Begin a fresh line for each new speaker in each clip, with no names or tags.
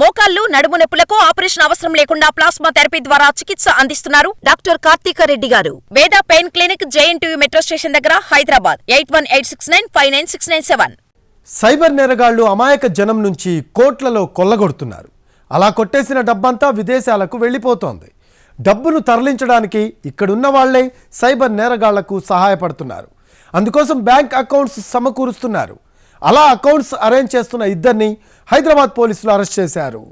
మోకాళ్లు నడుము నొప్పులకు ఆపరేషన్ అవసరం లేకుండా ప్లాస్మా థెరపీ ద్వారా చికిత్స అందిస్తున్నారు డాక్టర్ కార్తీక రెడ్డి గారు. వేద pain clinic JNTU metro station దగ్గర హైదరాబాద్ 81869597.
సైబర్ నేరగాళ్లు అమాయక జనం నుంచి కోట్లలో కొల్లగొడుతున్నారు. అలా కొట్టేసిన డబ్బంతా విదేశాలకు వెళ్లిపోతోంది. డబ్బును తరలించడానికి ఇక్కడున్న వాళ్లే సైబర్ నేరగాళ్లకు సహాయపడుతున్నారు. అందుకోసం బ్యాంక్ అకౌంట్స్ సమకూరుస్తున్నారు. అలా అకౌంట్స్ అరేంజ్ చేస్తున్న ఇద్దరిని హైదరాబాద్ పోలీసులు అరెస్ట్ చేశారు.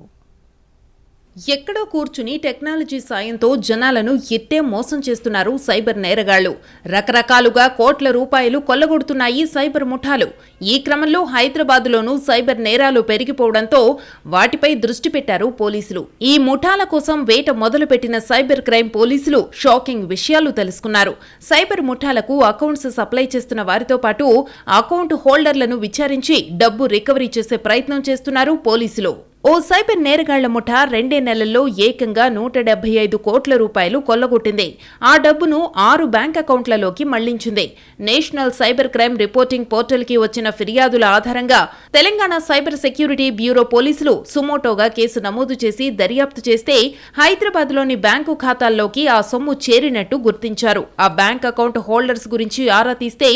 ఎక్కడో కూర్చుని టెక్నాలజీ సాయంతో జనాలను ఎట్టే మోసం చేస్తున్నారు సైబర్ నేరగాళ్లు. రకరకాలుగా కోట్ల రూపాయలు కొల్లగొడుతున్నాయి సైబర్ ముఠాలు. ఈ క్రమంలో హైదరాబాద్లోనూ సైబర్ నేరాలు పెరిగిపోవడంతో వాటిపై దృష్టి పెట్టారు పోలీసులు. ఈ ముఠాల కోసం వేట మొదలుపెట్టిన సైబర్ క్రైమ్ పోలీసులు షాకింగ్ విషయాలు తెలుసుకున్నారు. సైబర్ ముఠాలకు అకౌంట్స్ సప్లై చేస్తున్న వారితో పాటు అకౌంట్ హోల్డర్లను విచారించి డబ్బు రికవరీ చేసే ప్రయత్నం చేస్తున్నారు పోలీసులు. ఓ సైబర్ నేరగాళ్ల ముఠా 2 నెలల్లో ఏకంగా 175 కోట్ల రూపాయలు కొల్లగొట్టింది. ఆ డబ్బును 6 బ్యాంక్ అకౌంట్లలోకి మళ్లించింది. నేషనల్ సైబర్ క్రైమ్ రిపోర్టింగ్ పోర్టల్కి వచ్చిన ఫిర్యాదుల ఆధారంగా తెలంగాణ సైబర్ సెక్యూరిటీ బ్యూరో పోలీసులు సుమోటోగా కేసు నమోదు చేసి దర్యాప్తు చేస్తే హైదరాబాద్లోని బ్యాంకు ఖాతాల్లోకి ఆ సొమ్ము చేరినట్టు గుర్తించారు. ఆ బ్యాంక్ అకౌంట్ హోల్డర్స్ గురించి ఆరా తీస్తే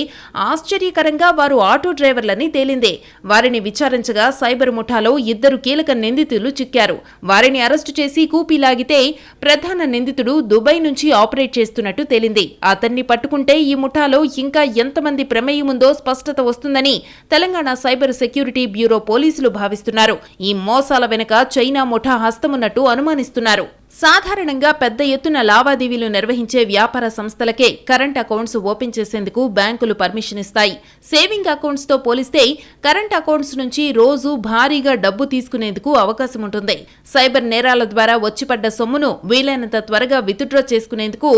ఆశ్చర్యకరంగా వారు ఆటో డ్రైవర్లని తేలిందే. వారిని విచారించగా సైబర్ ముఠాలో 2 కీలక నిందితులు చిక్కారు. వారిని అరెస్టు చేసి కూపీలాగితే ప్రధాన నిందితుడు దుబాయ్ నుంచి ఆపరేట్ చేస్తున్నట్టు తేలింది. అతన్ని పట్టుకుంటే ఈ ముఠాలో ఇంకా ఎంతమంది ప్రమేయం ఉందో స్పష్టత వస్తుందని తెలంగాణ సైబర్ సెక్యూరిటీ బ్యూరో పోలీసులు భావిస్తున్నారు. ఈ మోసాల వెనుక చైనా ముఠా హస్తమున్నట్టు అనుమానిస్తున్నారు. సాధారణంగా పెద్ద ఎత్తున లావాదేవీలు నిర్వహించే వ్యాపార సంస్థలకే కరెంట్ అకౌంట్స్ ఓపెన్ చేసేందుకు బ్యాంకులు పర్మిషన్ ఇస్తాయి. సేవింగ్ అకౌంట్స్ తో పోలిస్తే కరెంట్ అకౌంట్స్ నుంచి రోజు భారీగా డబ్బు తీసుకునేందుకు అవకాశం ఉంటుంది. సైబర్ నేరాల ద్వారా వచ్చిపడ్డ సొమ్మును వీలైనంత త్వరగా విత్డ్రా చేసుకునేందుకు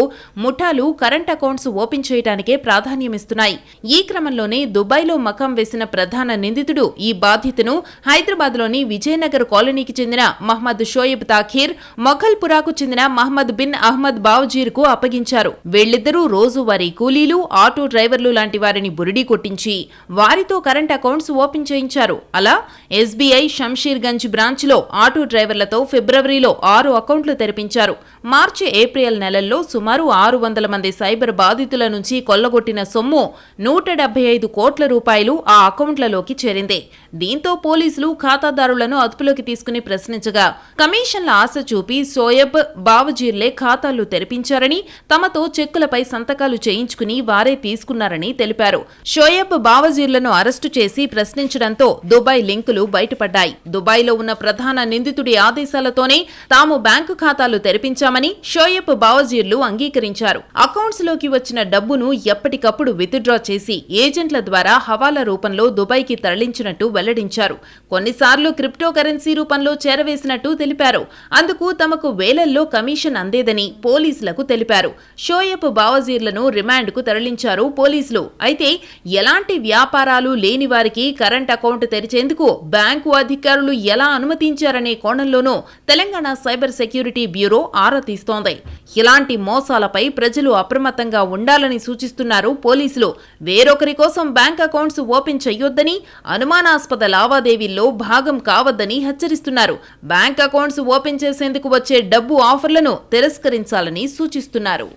ముఠాలు కరెంట్ అకౌంట్స్ ఓపెన్ చేయడానికే ప్రాధాన్యమిస్తున్నాయి. ఈ క్రమంలోనే దుబాయ్లో మకాం వేసిన ప్రధాన నిందితుడు ఈ బాధ్యతను హైదరాబాద్లోని విజయనగర్ కాలనీకి చెందిన మహ్మద్ షోయబ్ తాఖీర్, మొఘల్పురాకు చెందిన మహ్మద్ బిన్ అహ్మద్ బావజీర్కు అప్పగించారు. వీళ్లిద్దరూ రోజువారీ కూలీలు, ఆటో డ్రైవర్లు లాంటి వారిని బురిడీ కొట్టించి వారితో కరెంట్ అకౌంట్స్ ఓపెన్ చేయించారు. అలా ఎస్బీఐ షంషీర్గంజ్ బ్రాంచ్లో ఆటో డ్రైవర్లతో ఫిబ్రవరిలో 6 అకౌంట్లు తెరిపించారు. మార్చి, ఏప్రిల్ నెలల్లో సుమారు 600 మంది సైబర్ బాధితుల నుంచి కొల్లగొట్టిన సొమ్ము 175 కోట్ల రూపాయలు ఆ అకౌంట్లలోకి చేరింది. దీంతో పోలీసులు ఖాతాదారులను అదుపులోకి తీసుకుని ప్రశ్నించగా కమిషన్ల ఆశ చూపి షోయబ్, బావజీర్లే ఖాతాలు తెరిపించారని, తమతో చెక్కులపై సంతకాలు చేయించుకుని వారే తీసుకున్నారని తెలిపారు. షోయబ్, బావజీర్లను అరెస్టు చేసి ప్రశ్నించడంతో దుబాయ్ లింకులు బయటపడ్డాయి. దుబాయ్లో ఉన్న ప్రధాన నిందితుడి ఆదేశాలతోనే తాము బ్యాంకు ఖాతాలు తెరిపించామని షోయబ్, బావజీర్లు అంగీకరించారు. అకౌంట్స్ లోకి వచ్చిన డబ్బును ఎప్పటికప్పుడు విత్డ్రా చేసి ఏజెంట్ల ద్వారా హవాలా రూపంలో దుబాయ్కి తరలించినట్టు వెల్లడించారు. కొన్నిసార్లు క్రిప్టో కరెన్సీ రూపంలో చేరవేసినట్టు తెలిపారు. అందుకు తమకు వేలల్లో కమిషన్ అందేదని పోలీసులకు తెలిపారు. షోయబ్, బావజీర్లను రిమాండ్కు తరలించారు పోలీసులు. అయితే ఎలాంటి వ్యాపారాలు లేని వారికి కరెంట్ అకౌంట్ తెరిచేందుకు బ్యాంకు అధికారులు ఎలా అనుమతించారనే కోణంలోనూ తెలంగాణ సైబర్ సెక్యూరిటీ బ్యూరో ఆరా తీస్తోంది. ఇలాంటి మోసాలపై ప్రజలు అప్రమత్తంగా ఉండాలని సూచిస్తున్నారు పోలీసులు. వేరొకరి కోసం బ్యాంక్ అకౌంట్స్ ఓపెన్ చేయొద్దని, అనుమానాస్పద లావాదేవీల్లో భాగం కావద్దని హెచ్చరిస్తున్నారు. బ్యాంక్ అకౌంట్స్ ఓపెన్ చేసేందుకు వచ్చే డబ్బు ఆఫర్లను తిరస్కరించాలని సూచిస్తున్నారు.